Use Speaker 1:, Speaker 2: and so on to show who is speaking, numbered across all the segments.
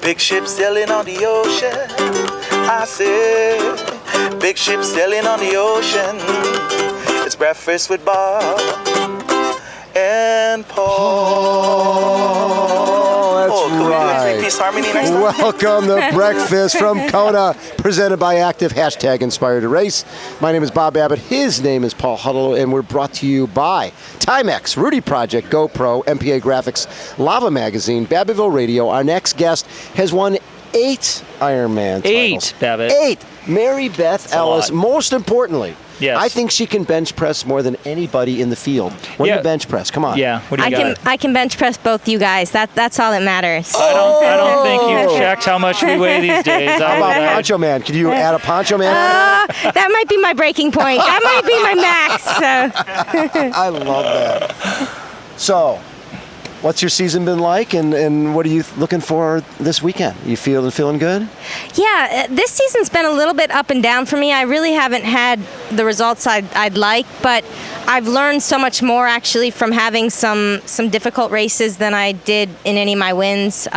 Speaker 1: Big ship sailing on the ocean. I said, big ship sailing on the ocean. It's breakfast with Bob and Paul.
Speaker 2: That's
Speaker 1: could we do a
Speaker 2: right.
Speaker 1: three-piece harmony next time?
Speaker 2: Welcome to Breakfast from Kona, presented by Active, #Inspired to Race. My name is Bob Abbott. His name is Paul Huddle, and we're brought to you by Timex, Rudy Project, GoPro, MPA Graphics, Lava Magazine, Babbittville Radio. Our next guest has won 8 Ironman titles.
Speaker 3: 8, Babbitt.
Speaker 2: 8. Mary Beth Ellis. Most importantly,
Speaker 3: yes.
Speaker 2: I think she can bench press more than anybody in the field. What do you bench press? Come on.
Speaker 3: Yeah. What do you got?
Speaker 4: I can bench press both you guys. That's all that matters.
Speaker 3: I don't think you've checked how much we weigh these days.
Speaker 2: How about Poncho Man? Could you add a Poncho Man?
Speaker 4: That might be my breaking point. That might be my max. So.
Speaker 2: I love that. So, what's your season been like, and what are you looking for this weekend? You feeling good?
Speaker 4: Yeah, this season's been a little bit up and down for me. I really haven't had the results I'd like, but I've learned so much more actually from having some difficult races than I did in any of my wins.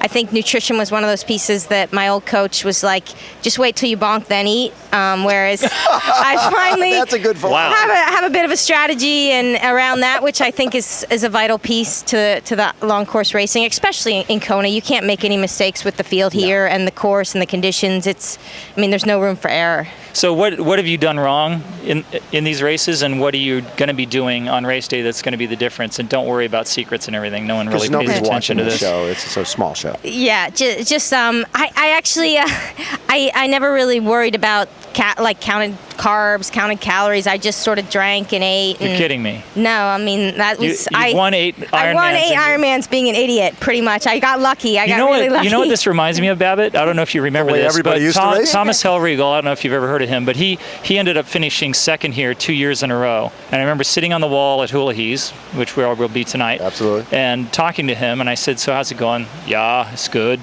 Speaker 4: I think nutrition was one of those pieces that my old coach was like, just wait till you bonk, then eat. Whereas I finally
Speaker 2: That's a good
Speaker 4: have a bit of a strategy and around that, which I think is a vital piece to the long course racing, especially in Kona. You can't make any mistakes with the field here and the course and the conditions. There's no room for error.
Speaker 3: So what have you done wrong in these races, and what are you going to be doing on race day that's going to be the difference? And don't worry about secrets and everything. No one really pays attention to this.
Speaker 2: Show. It's a so small show.
Speaker 4: Yeah, I actually I never really worried about counted carbs, counted calories. I just sort of drank and ate.
Speaker 3: You're kidding me.
Speaker 4: No, I mean that was
Speaker 3: I won 8 Ironmans.
Speaker 4: I won 8 Ironmans being an idiot, pretty much. I got lucky. I got really lucky.
Speaker 3: You know what this reminds me of, Babbitt? I don't know if you remember
Speaker 2: the way
Speaker 3: this.
Speaker 2: Everybody
Speaker 3: but
Speaker 2: used to race?
Speaker 3: Thomas Hellriegel, I don't know if you've ever heard of him, but he ended up finishing second here 2 years in a row. And I remember sitting on the wall at Hula He's, which we all will be tonight.
Speaker 2: Absolutely.
Speaker 3: And talking to him, and I said, "So how's it going?" "Yeah, it's good."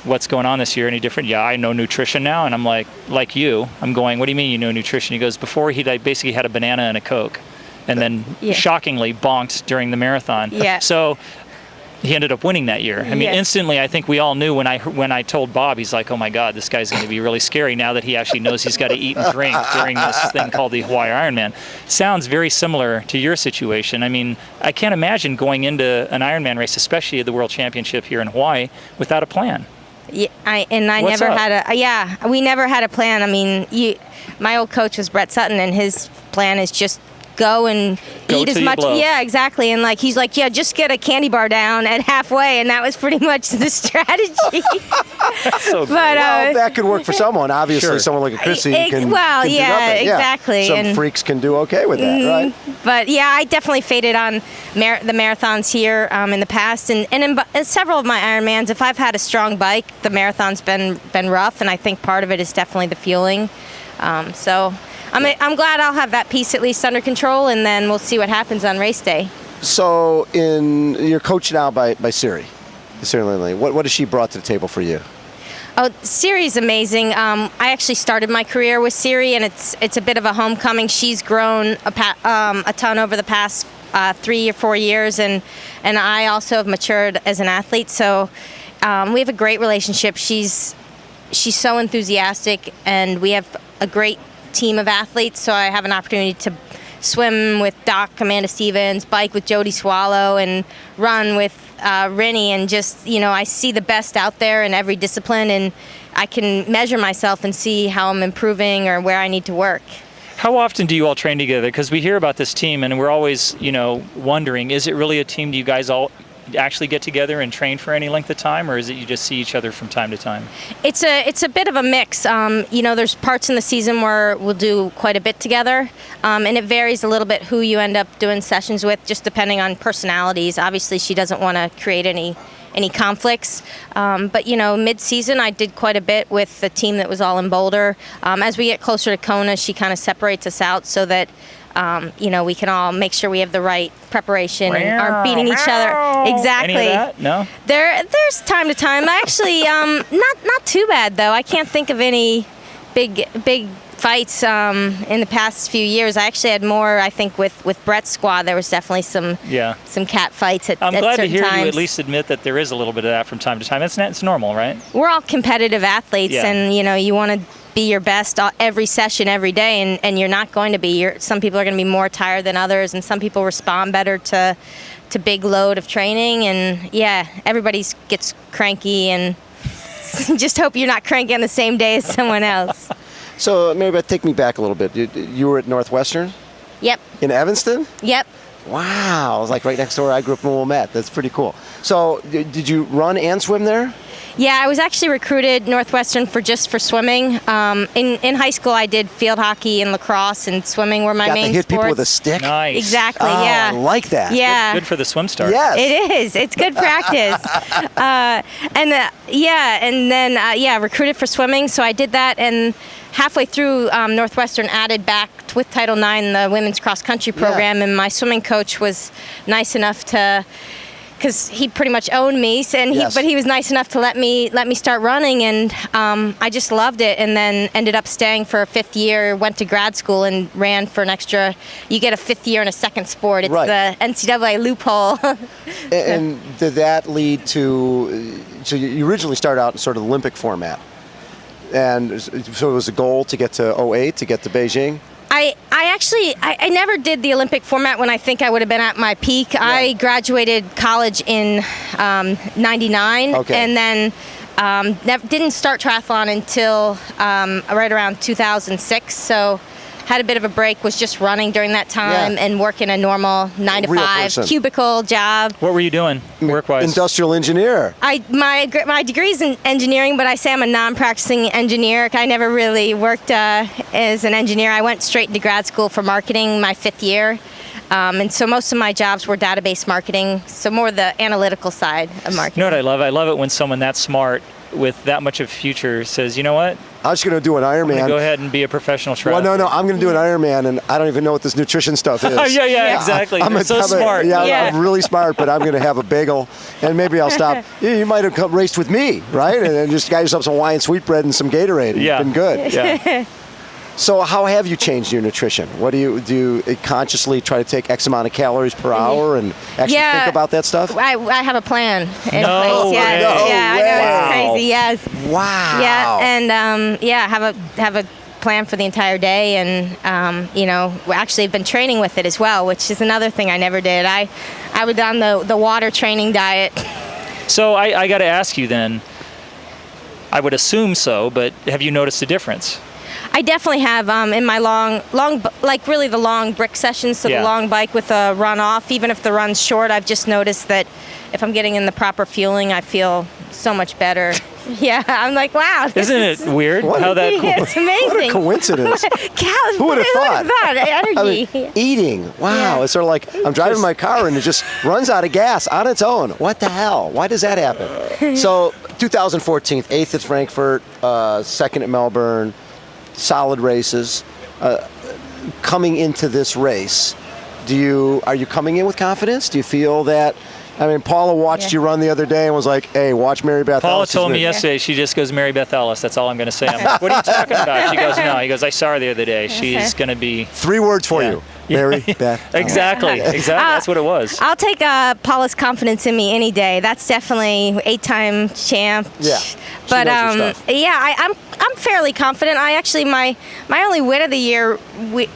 Speaker 3: "What's going on this year? Any different?" "Yeah, I know nutrition now." And I'm like you. I'm going, "What do you mean you know nutrition?" He goes, "Before he basically had a banana and a Coke, and then shockingly bonked during the marathon."
Speaker 4: Yeah.
Speaker 3: So he ended up winning that year. I mean, instantly, I think we all knew when I told Bob, he's like, "Oh my God, this guy's going to be really scary now that he actually knows he's got to eat and drink during this thing called the Hawaii Ironman." Sounds very similar to your situation. I mean, I can't imagine going into an Ironman race, especially the World Championship here in Hawaii, without a plan.
Speaker 4: Yeah, we never had a plan. I mean, my old coach was Brett Sutton, and his plan is just go and eat as much. Yeah, exactly. And he's like, yeah, just get a candy bar down at halfway, and that was pretty much the strategy.
Speaker 3: So
Speaker 2: well, that could work for someone. Obviously, someone like a Chrissy can.
Speaker 4: Well,
Speaker 2: can
Speaker 4: yeah, exactly.
Speaker 2: Some freaks can do okay with that, right?
Speaker 4: But yeah, I definitely faded on the marathons here in the past, and in several of my Ironmans, if I've had a strong bike, the marathon's been rough, and I think part of it is definitely the fueling. So I'm glad I'll have that piece at least under control, and then we'll see what happens on race day.
Speaker 2: So, you're coached now by Siri Lindley. What has she brought to the table for you?
Speaker 4: Oh, Siri's amazing. I actually started my career with Siri, and it's a bit of a homecoming. She's grown a ton over the past 3 or 4 years, and I also have matured as an athlete. So we have a great relationship. She's so enthusiastic, and we have a great team of athletes. So I have an opportunity to swim with Doc, Amanda Stevens, bike with Jody Swallow, and run with Rennie, and just, I see the best out there in every discipline, and I can measure myself and see how I'm improving or where I need to work.
Speaker 3: How often do you all train together? Because we hear about this team, and we're always, wondering, is it really a team? Do you guys all actually get together and train for any length of time, or is it you just see each other from time to time?
Speaker 4: It's a bit of a mix. There's parts in the season where we'll do quite a bit together, and it varies a little bit who you end up doing sessions with, just depending on personalities. Obviously, she doesn't want to create any conflicts, but mid-season I did quite a bit with the team that was all in Boulder. As we get closer to Kona, she kind of separates us out so that we can all make sure we have the right preparation and aren't beating each other. Exactly.
Speaker 3: Any of that? No?
Speaker 4: There's time to time. Actually, not too bad though. I can't think of any big fights in the past few years. I actually had more, I think, with Brett's squad. There was definitely some cat fights at
Speaker 3: I'm
Speaker 4: at
Speaker 3: glad to
Speaker 4: certain
Speaker 3: hear
Speaker 4: times.
Speaker 3: you at least admit that there is a little bit of that from time to time. It's normal, right?
Speaker 4: We're all competitive athletes,
Speaker 3: Yeah.
Speaker 4: and you want to be your best every session, every day, and you're not going to be. Some people are going to be more tired than others, and some people respond better to big load of training. And yeah, everybody gets cranky, and just hope you're not cranky on the same day as someone else.
Speaker 2: So, Mary Beth, take me back a little bit. You were at Northwestern
Speaker 4: Yep.
Speaker 2: in Evanston?
Speaker 4: Yep.
Speaker 2: Wow, it was like right next door. I grew up in Wilmette. That's pretty cool. So, did you run and swim there?
Speaker 4: Yeah, I was actually recruited Northwestern for swimming. In high school, I did field hockey and lacrosse, and swimming were my
Speaker 2: Got
Speaker 4: main
Speaker 2: to hit
Speaker 4: sports.
Speaker 2: people with a stick?
Speaker 3: Nice.
Speaker 4: Exactly.
Speaker 2: Oh,
Speaker 4: Yeah.
Speaker 2: I like that.
Speaker 4: Yeah.
Speaker 3: Good for the swim start.
Speaker 2: Yes.
Speaker 4: It is. It's good practice. Recruited for swimming. So I did that, and halfway through, Northwestern added back with Title IX the women's cross country program, and my swimming coach was nice enough to. Because he pretty much owned me, but he was nice enough to let me start running, and I just loved it. And then ended up staying for a 5th year. Went to grad school and ran for an extra. You get a 5th year in a second sport. It's the NCAA loophole.
Speaker 2: And did that lead to? So you originally started out in sort of Olympic format, and so it was a goal to get to 08, to get to Beijing.
Speaker 4: I never did the Olympic format when I think I would have been at my peak. Yeah. I graduated college in '99, and then didn't start triathlon until right around 2006. So had a bit of a break, was just running during that time and working a normal 9 to 5 cubicle job.
Speaker 3: What were you doing work-wise?
Speaker 2: Industrial engineer.
Speaker 4: My degree's in engineering, but I say I'm a non-practicing engineer. I never really worked as an engineer. I went straight into grad school for marketing my 5th year. And so most of my jobs were database marketing, so more the analytical side of marketing.
Speaker 3: You know what I love? I love it when someone that smart with that much of future says, you know what?
Speaker 2: I was going to do an Ironman.
Speaker 3: I'm going to go ahead and be a professional triathlete.
Speaker 2: Well, no, I'm going to do an Ironman, and I don't even know what this nutrition stuff is.
Speaker 3: yeah, exactly. I'm so smart.
Speaker 2: I'm really smart, but I'm going to have a bagel, and maybe I'll stop. You might have raced with me, right? And then just got yourself some Hawaiian sweetbread and some Gatorade.
Speaker 3: Yeah.
Speaker 2: It's been good.
Speaker 3: Yeah.
Speaker 2: So how have you changed your nutrition? What do you consciously try to take X amount of calories per hour and actually think about that stuff?
Speaker 4: I have a plan in place.
Speaker 3: Way.
Speaker 4: Yeah, I know, it's crazy. Yes.
Speaker 2: Wow.
Speaker 4: Yeah, and have a plan for the entire day, and we actually have been training with it as well, which is another thing I never did. I was on the water training diet.
Speaker 3: So I got to ask you then. I would assume so, but have you noticed a difference?
Speaker 4: I definitely have in my long, like really the long brick sessions, so the long bike with a run off. Even if the run's short, I've just noticed that if I'm getting in the proper fueling, I feel so much better. Yeah, I'm like, wow.
Speaker 3: Isn't it weird how that?
Speaker 4: It's amazing.
Speaker 2: What a coincidence. Who would have thought?
Speaker 4: Energy.
Speaker 2: I mean, eating. Wow. It's sort of like I'm driving my car and it just runs out of gas on its own. What the hell? Why does that happen? So 2014, 8th at Frankfurt, 2nd at Melbourne. Solid races. Coming into this race, are you coming in with confidence? Do you feel that? I mean, Paula watched you run the other day and was like, "Hey, watch Mary Beth Ellis."
Speaker 3: Paula told me yesterday, she just goes, Mary Beth Ellis. That's all I'm going to say. I'm like, what are you talking about? She goes, no. He goes, I saw her the other day. She's going to be...
Speaker 2: 3 words for you. Mary Beth.
Speaker 3: Exactly. That's what it was.
Speaker 4: I'll take Paula's confidence in me any day. That's definitely 8-time champ.
Speaker 2: Yeah.
Speaker 4: But I'm fairly confident. I actually my only win of the year,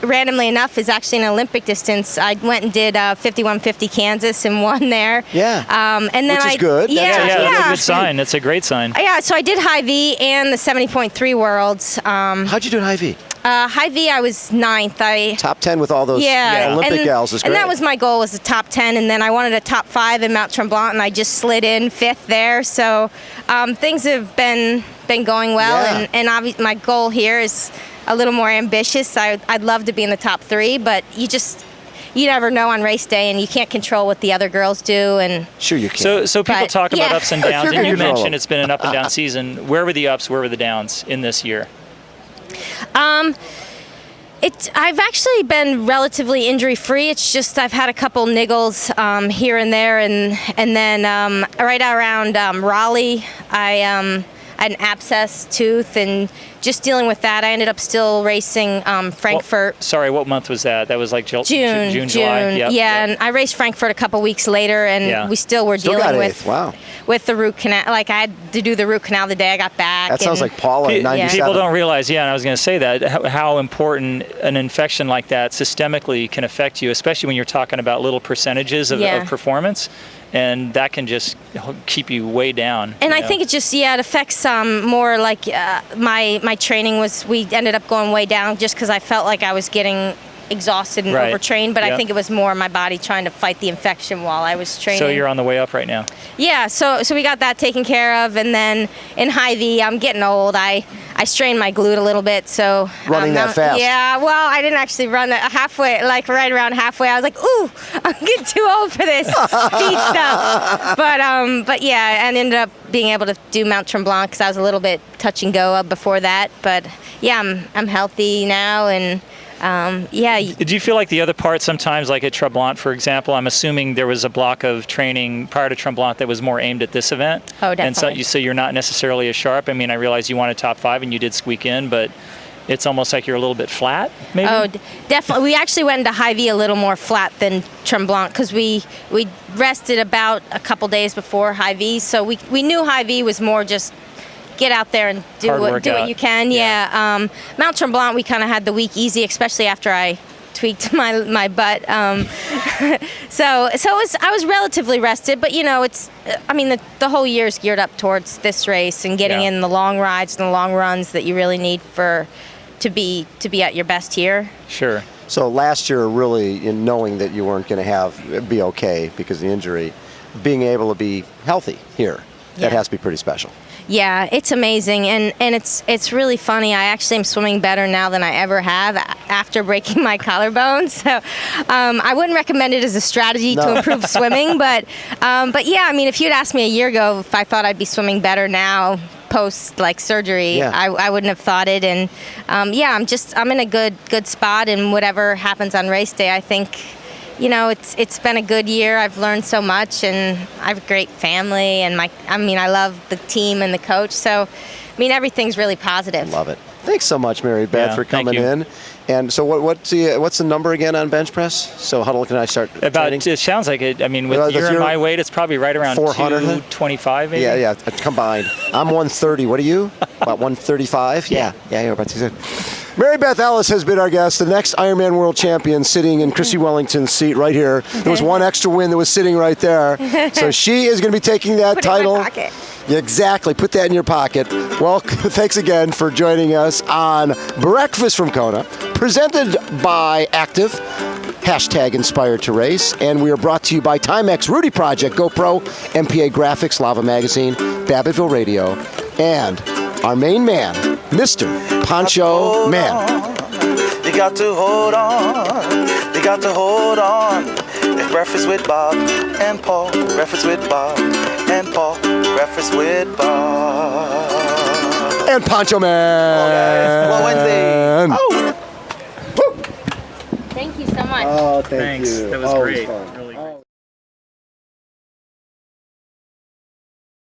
Speaker 4: randomly enough, is actually an Olympic distance. I went and did 5150 Kansas and won there.
Speaker 2: Yeah.
Speaker 4: And then
Speaker 2: which is good.
Speaker 3: That's a good sign. That's a great sign.
Speaker 4: Yeah. So I did high V and the 70.3 worlds.
Speaker 2: How'd you do in high V?
Speaker 4: High V, I was 9th.
Speaker 2: Top 10 with all those Olympic gals is great.
Speaker 4: And that was my goal, was the top 10, and then I wanted a top 5 in Mount Tremblant, and I just slid in 5th there. So things have been going well, and obviously my goal here is a little more ambitious. I'd love to be in the top 3, but you never know on race day, and you can't control what the other girls do. And
Speaker 2: sure you can.
Speaker 3: So people talk about ups and downs, and you mentioned it's been an up and down season. Where were the ups? Where were the downs in this year?
Speaker 4: I've actually been relatively injury-free. It's just I've had a couple niggles here and there, and then right around Raleigh, I an abscess tooth, and just dealing with that, I ended up still racing Frankfurt.
Speaker 3: Well, sorry, what month was that? That was like June, July.
Speaker 4: Yep, yeah, and I raced Frankfurt a couple weeks later, and we still were dealing with the root canal. Like, I had to do the root canal the day I got back.
Speaker 2: That sounds like Paula in 97.
Speaker 3: People don't realize, and I was going to say that, how important an infection like that systemically can affect you, especially when you're talking about little percentages of performance. And that can just keep you way down.
Speaker 4: And I think it just, it affects more like my training we ended up going way down just because I felt like I was getting exhausted and overtrained, but I think it was more my body trying to fight the infection while I was training.
Speaker 3: So you're on the way up right now.
Speaker 4: Yeah, so we got that taken care of, and then in high V, I'm getting old. I strained my glute a little bit, so
Speaker 2: running that fast.
Speaker 4: Yeah, well, I didn't actually run that halfway, like right around halfway. I was like, ooh, I'm getting too old for this speed stuff. But yeah, and ended up being able to do Mount Tremblant because I was a little bit touch and go before that. But yeah, I'm healthy now, and Did
Speaker 3: you feel like the other part sometimes, like at Tremblant, for example, I'm assuming there was a block of training prior to Tremblant that was more aimed at this event?
Speaker 4: Oh, definitely.
Speaker 3: And so you're not necessarily as sharp. I mean, I realize you wanted top 5 and you did squeak in, but it's almost like you're a little bit flat, maybe?
Speaker 4: Oh, definitely. We actually went into high V a little more flat than Tremblant because we rested about a couple days before high V, so we knew high V was more just get out there and do what you can. Yeah. Mount Tremblant, we kind of had the week easy, especially after I tweaked my butt. So I was relatively rested, but the whole year is geared up towards this race and getting in the long rides and the long runs that you really need to be at your best here.
Speaker 3: Sure.
Speaker 2: So last year, really, in knowing that you weren't going to be okay because of the injury, being able to be healthy here, that has to be pretty special.
Speaker 4: Yeah, it's amazing, and it's really funny. I actually am swimming better now than I ever have after breaking my collarbone. So I wouldn't recommend it as a strategy to improve swimming, but yeah, I mean, if you'd asked me a year ago if I thought I'd be swimming better now post surgery, I wouldn't have thought it. And I'm in a good spot, and whatever happens on race day, I think. It's been a good year. I've learned so much, and I have a great family, and I love the team and the coach. So, everything's really positive.
Speaker 2: Love it. Thanks so much, Mary Beth, for coming in. And so what's the number again on bench press? So how can I start training?
Speaker 3: It sounds like it. I mean, with your and my weight, it's probably right around
Speaker 2: 400,
Speaker 3: 225 maybe.
Speaker 2: Yeah, combined. I'm 130. What are you? About 135? Yeah, you're about to say. Mary Beth Ellis has been our guest, the next Ironman World Champion, sitting in Chrissy Wellington's seat right here. There was one extra win that was sitting right there. So she is going to be taking that title.
Speaker 4: Put it in my pocket.
Speaker 2: Exactly. Put that in your pocket. Well, thanks again for joining us on Breakfast from Kona, presented by Active, #Inspired to Race, and we are brought to you by Timex, Rudy Project, GoPro, MPA Graphics, Lava Magazine, Babbittville Radio, and our main man, Mr. Poncho Man.
Speaker 1: You got to hold on. You got to hold on. It's Breakfast with Bob and Paul. Breakfast with Bob and Paul. Breakfast with Bob.
Speaker 2: And Poncho Man.
Speaker 1: Well, Wednesday.
Speaker 4: Thank you so much.
Speaker 2: Oh, thanks.
Speaker 3: That was great.
Speaker 2: Fun.